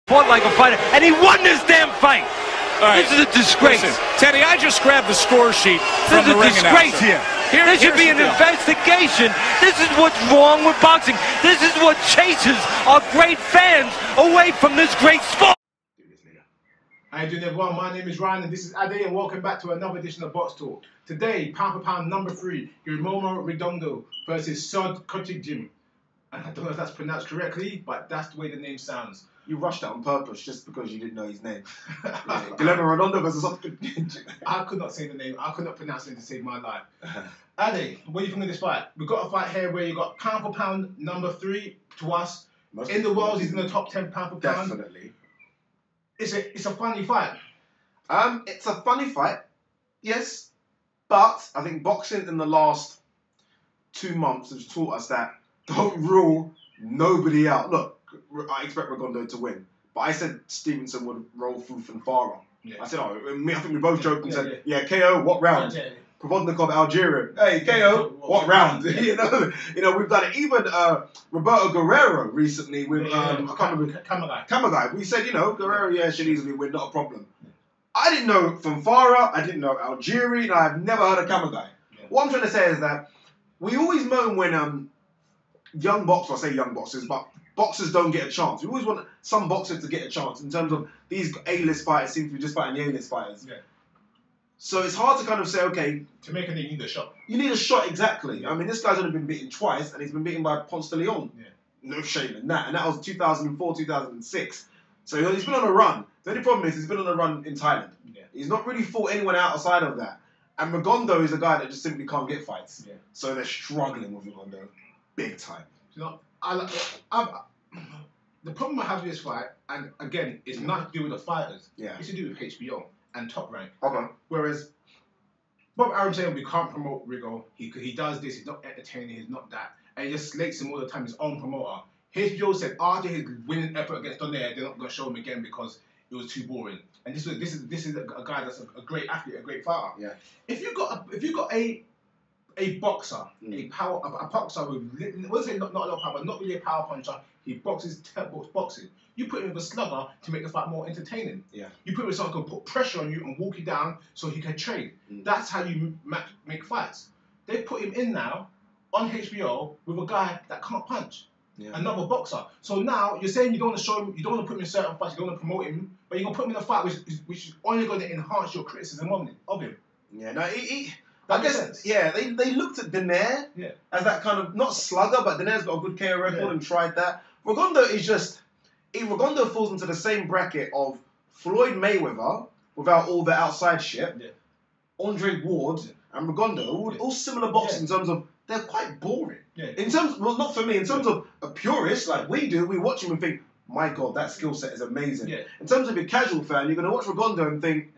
Fought like a fighter, and he won this damn fight. Right. This is a disgrace. Listen, Teddy, I just grabbed the score sheet from the ring disgrace announcer. here. There should be an investigation. This is what's wrong with boxing. This is what chases our great fans away from this great sport. How you doing, everyone? My name is Ryan and this is Ade, and welcome back to another edition of Box Talk. Today, pound for pound number 3, Guillermo Rigondeaux versus Sod Kokietgym. And I don't know if that's pronounced correctly, but that's the way the name sounds. You rushed that on purpose just because you didn't know his name. Guillermo Rigondeaux versus Sod Kokietgym. I could not say the name. I could not pronounce it to save my life. Ade, what do you think of this fight? We've got a fight here where you got pound for pound number 3 to us. In the world, he's in the top 10 pound for pound. Definitely. It's a funny fight. It's a funny fight, yes, but I think boxing in the last 2 months has taught us that don't rule nobody out. Look, I expect Rigondeaux to win, but I said Stevenson would roll through Farah. Yeah. I said, I think we both joked and said, yeah. KO, what round? Yeah. Provodnikov, Algerian. Hey, KO, what round? you know, we've done it. Even Roberto Guerrero recently with I can't remember. Kamagai. We said, Guerrero, should easily win, not a problem. I didn't know Farah, I didn't know Algerian, and I've never heard of Kamagai. Yeah. What I'm trying to say is that we always moan when young boxers, I say young boxers, but boxers don't get a chance. We always want some boxers to get a chance in terms of these A-list fighters seem to be just fighting the A-list fighters. Yeah. So it's hard to kind of say, okay... To make a name, you need a shot. You need a shot, exactly. I mean, this guy's only been beaten twice, and he's been beaten by Ponce de Leon. Yeah. No shame in that. And that was 2004, 2006. So he's been on a run. The only problem is he's been on a run in Thailand. Yeah. He's not really fought anyone outside of that. And Rigondeaux is a guy that just simply can't get fights. Yeah. So they're struggling with Rigondeaux. Big time. The problem I have with this fight, and again, it's not to do with the fighters. Yeah. It's to do with HBO and Top Rank. Okay. Whereas Bob Arum saying we can't promote Rigo. He does this. He's not entertaining. He's not that, and he just slates him all the time. His own promoter. HBO said after his winning effort against Donaire, they're not going to show him again because it was too boring. And this is a guy that's a great athlete, a great fighter. Yeah. If you got a boxer, a boxer with, I wouldn't say not a lot of power, but not really a power puncher. He boxes boxing. You put him with a slugger to make the fight more entertaining. Yeah. You put him with someone who can put pressure on you and walk you down so he can trade. That's how you make fights. They put him in now on HBO with a guy that can't punch. Yeah. Another boxer. So now you're saying you don't want to show him, you don't want to put him in certain fights, you don't want to promote him, but you're going to put him in a fight which is only going to enhance your criticism of him. Yeah, no, I guess, yeah, they looked at Donaire as that kind of, not slugger, but Donaire's got a good KO record and tried that. Rigondeaux is just, Rigondeaux falls into the same bracket of Floyd Mayweather, without all the outside shit, Andre Ward, and Rigondeaux, all similar boxers in terms of, they're quite boring. Yeah. In terms, well, not for me, in terms of a purist, like we do, we watch him and think, my God, that skill set is amazing. Yeah. In terms of your casual fan, you're going to watch Rigondeaux and think,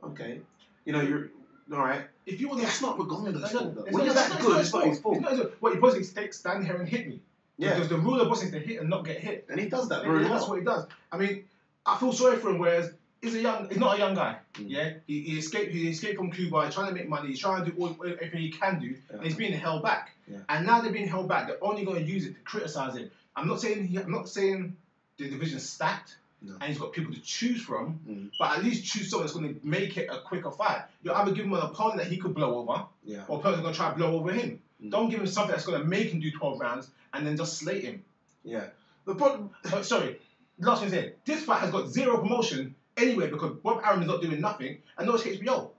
okay, you're, all right. If you want to, that's not Rigondeaux's fault. When you're that good, it's not his fault. What he basically takes, stand here and hit me. Yeah. Because the rule of boxing is to hit and not get hit. And he does that very well. That's what he does. I mean, I feel sorry for him, whereas he's not a young guy. Yeah. He escaped from Cuba, he's trying to make money, he's trying to do everything he can do, and he's being held back. Yeah. And now they're being held back, they're only going to use it to criticize him. I'm not saying the division's stacked. No. And he's got people to choose from, but at least choose someone that's going to make it a quicker fight. You'll either give him an opponent that he could blow over, or a person that's going to try to blow over him. Don't give him something that's going to make him do 12 rounds and then just slate him. Yeah. The problem. Sorry. Last thing here. This fight has got zero promotion anyway because Bob Arum is not doing nothing, and no it's HBO.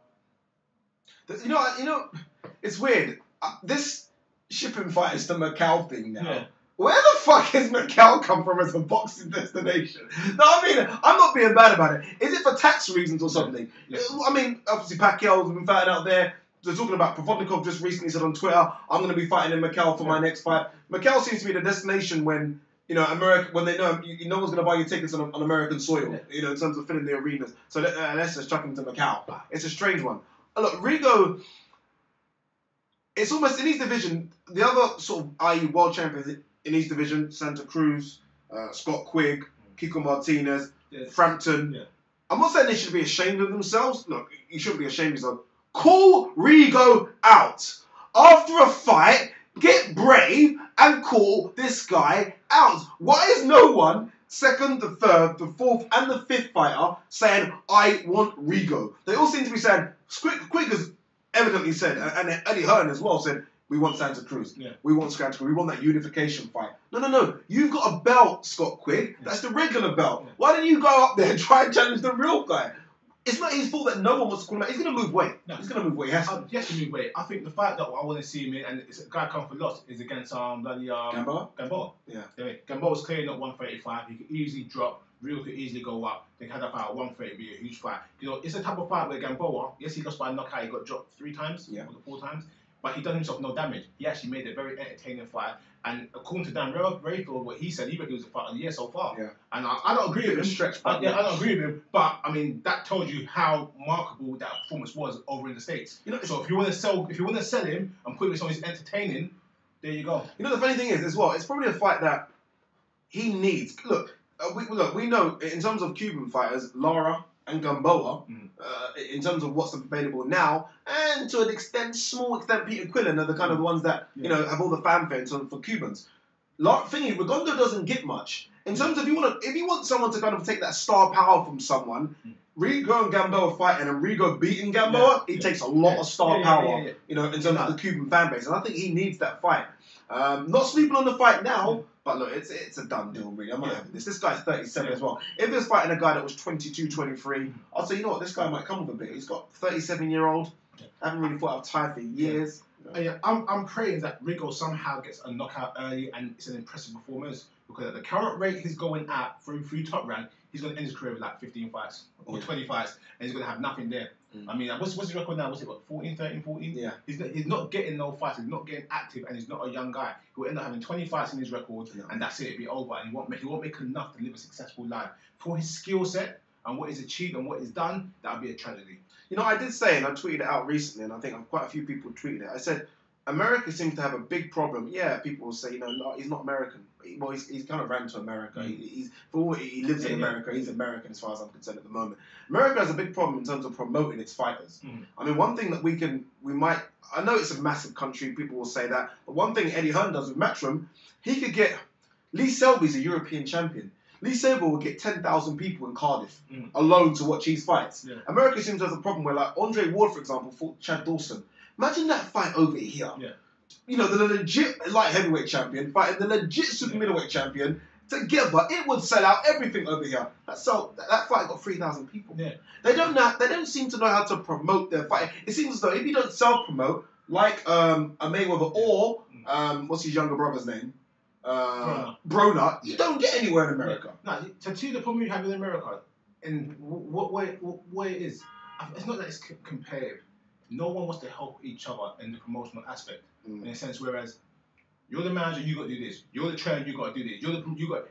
It's weird. This shipping fight is the Macau thing now. Yeah. Where the fuck has Macau come from as a boxing destination? No, I mean, I'm not being bad about it. Is it for tax reasons or something? Yeah. I mean, obviously Pacquiao's been fighting out there. They're talking about Provodnikov just recently said on Twitter, I'm going to be fighting in Macau for my next fight. Macau seems to be the destination when, America, when they know no one's going to buy you tickets on American soil, in terms of filling the arenas. So let's just chuck him to Macau. It's a strange one. Look, Rigo, it's almost in his division, the other sort of, i.e. world champions in his division, Santa Cruz, Scott Quigg, Kiko Martinez, Frampton. Yeah. I'm not saying they should be ashamed of themselves. Look, you shouldn't be ashamed of yourself. Call Rigo out. After a fight, get brave and call this guy out. Why is no one second, the third, the fourth, and the fifth fighter saying, I want Rigo. They all seem to be saying, Quigg has evidently said, and Eddie Hearn as well said, we want Santa Cruz. Yeah. We want Santa Cruz. We want that unification fight. No. You've got a belt, Scott Quigg. That's the regular belt. Yeah. Why don't you go up there and try and challenge the real guy? It's not his fault that no one wants to call him out. He's going to move weight. No. He's going to move weight. He has to. He has to move weight. I think the fight that I want to see him in, and it's a guy come for lots, is against Gamboa? Gamboa. Yeah. Gamboa's clearly not 135. He could easily drop. Rio could easily go up. They had that fight at 130, be a huge fight. You know, it's a type of fight where Gamboa, yes, he lost by a knockout. He got dropped 3 times, or 4 times. But he done himself no damage. He actually made a very entertaining fight. And according to Dan Rayfield, what he said, he reckons it was the fight of the year so far. Yeah. And I don't agree with him. Stretch, I don't agree with him. But I mean, that told you how remarkable that performance was over in the States. You know, so if you want to sell him and put him in something entertaining, there you go. You know, the funny thing is, as well, it's probably a fight that he needs. Look, we know in terms of Cuban fighters, Lara and Gamboa, in terms of what's available now, and to an small extent, Peter Quillen are the kind of ones that have all the fanfare for Cubans. Rigondeaux doesn't get much in terms of if you want someone to kind of take that star power from someone. Rigo and Gamboa fighting and Rigo beating Gamboa, he takes a lot of star power, in terms of the Cuban fan base, and I think he needs that fight. Not sleeping on the fight now. But look, it's a done deal, really. I'm not having this. This guy's 37 as well. If he was fighting a guy that was 22, 23, I'd say, you know what, this guy might come with a bit. He's got 37-year-old. Haven't really fought out of Thai for years. Yeah, I'm praying that Rigo somehow gets a knockout early and it's an impressive performance, because at the current rate he's going at through top rank, he's going to end his career with like 15 fights or 20 fights, and he's going to have nothing there. I mean, what's his record now? What's it, 14, 13, 14? Yeah. He's not getting no fights. He's not getting active, and he's not a young guy. He will end up having 20 fights in his record, and that's it. It'll be over, and he won't make enough to live a successful life. For his skill set and what he's achieved and what he's done, that would be a tragedy. You know, I did say, and I tweeted it out recently, and I think quite a few people tweeted it. I said, America seems to have a big problem. Yeah, people will say, no, he's not American. Well, he's kind of ran to America. He lives in America. He's American as far as I'm concerned at the moment. America has a big problem in terms of promoting its fighters. I mean, one thing that I know it's a massive country, people will say that, but one thing Eddie Hearn does with Matchroom, he could get, Lee Selby's a European champion. Lee Selby will get 10,000 people in Cardiff alone to watch his fights. Yeah. America seems to have a problem where, like, Andre Ward, for example, fought Chad Dawson. Imagine that fight over here. Yeah. You know, the legit light heavyweight champion fighting the legit super middleweight champion together. It would sell out everything over here. That fight got 3,000 people. Yeah. They don't seem to know how to promote their fight. It seems as though if you don't self-promote, like a Mayweather or what's his younger brother's name? Broner, you don't get anywhere in America. No, to see the problem you have in America, and what way it is, it's not that it's competitive. No one wants to help each other in the promotional aspect, in a sense. Whereas you're the manager, you got to do this. You're the trainer, you got to do this.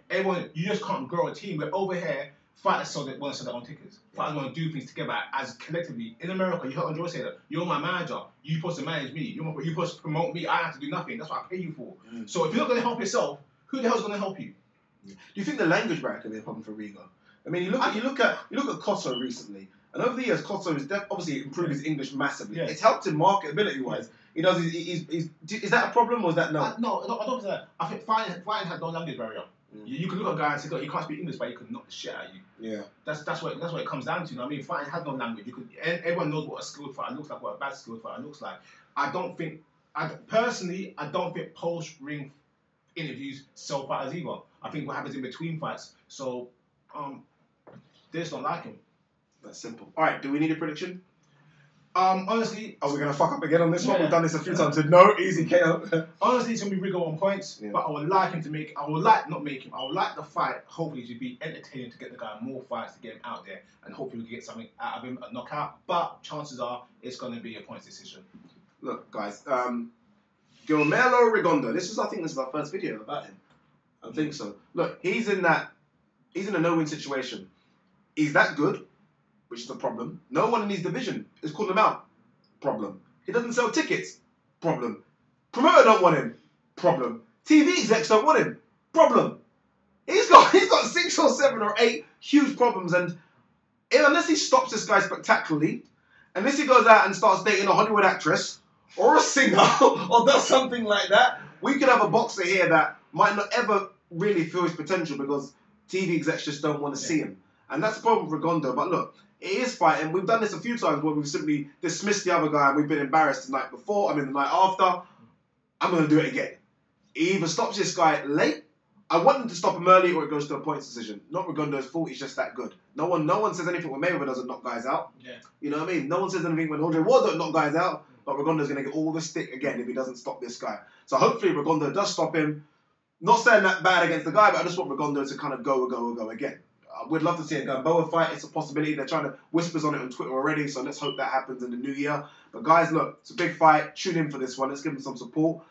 Everyone. You just can't grow a team. Where over here, fighters want to sell their own tickets. Fighters want to do things together as collectively. In America, you heard Andre say that you're my manager. You're supposed to manage me. You're supposed to promote me. I have to do nothing. That's what I pay you for. So if you're not going to help yourself, who the hell's going to help you? Do you think the language barrier could be a problem for Rigo? I mean, you look at Cotto recently. And over the years, Cotto has obviously improved his English massively. Yeah. It's helped him marketability-wise. He does. Is that a problem or is that no? No, I don't think that. I think fighting has no language barrier. You can look at a guy and say, "Look, he can't speak English, but he can knock the shit out of you." Yeah. That's what it comes down to. You know? I mean, fighting has no language. Everyone knows what a skilled fighter looks like, what a bad skilled fighter looks like. I don't think post-ring interviews sell fighters either. I think what happens in between fights. So, they just don't like him. That's simple. All right, do we need a prediction? Honestly... Are we going to fuck up again on this one? We've done this a few times. No, easy KO. Honestly, it's going to be Rigo on points, but I would like him to make... I would like the fight, hopefully, to be entertaining, to get the guy more fights, to get him out there, and hopefully we can get something out of him, a knockout. But chances are, it's going to be a points decision. Look, guys, Guillermo Rigondeaux. I think this is our first video about him. I think so. Look, he's in a no-win situation. He's that good, which is a problem. No one in his division is calling him out. Problem. He doesn't sell tickets. Problem. Promoter don't want him. Problem. TV execs don't want him. Problem. He's got 6 or 7 or 8 huge problems, and unless he stops this guy spectacularly, unless he goes out and starts dating a Hollywood actress or a singer or does something like that, we could have a boxer here that might not ever really feel his potential, because TV execs just don't want to see him. And that's the problem with Rigondeaux. But look, it is fighting. We've done this a few times where we've simply dismissed the other guy and we've been embarrassed the night before, the night after. I'm going to do it again. He either stops this guy late. I want him to stop him early or it goes to a points decision. Not Rigondeaux's fault, he's just that good. No one says anything when Mayweather doesn't knock guys out. Yeah. You know what I mean? No one says anything when Andre Ward don't knock guys out, but Rigondeaux's going to get all the stick again if he doesn't stop this guy. So hopefully Rigondeaux does stop him. Not saying that bad against the guy, but I just want Rigondeaux to kind of go again. We'd love to see a Gamboa fight. It's a possibility. They're trying to whispers on it on Twitter already, so let's hope that happens in the new year. But guys, look, it's a big fight. Tune in for this one. Let's give them some support.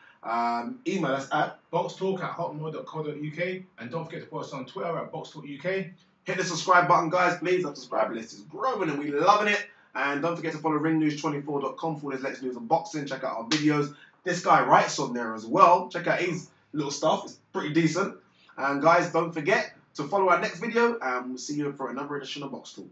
Email us at BoxTalk@hotmail.co.uk, and don't forget to follow us on Twitter at BoxTalkUK. Hit the subscribe button, guys, please. Our subscriber list is growing and we're loving it. And don't forget to follow ringnews24.com for his latest news on boxing. Check out our videos. This guy writes on there as well. Check out his little stuff. It's pretty decent. And guys, don't forget to follow our next video, and we'll see you for another edition of Box Talk.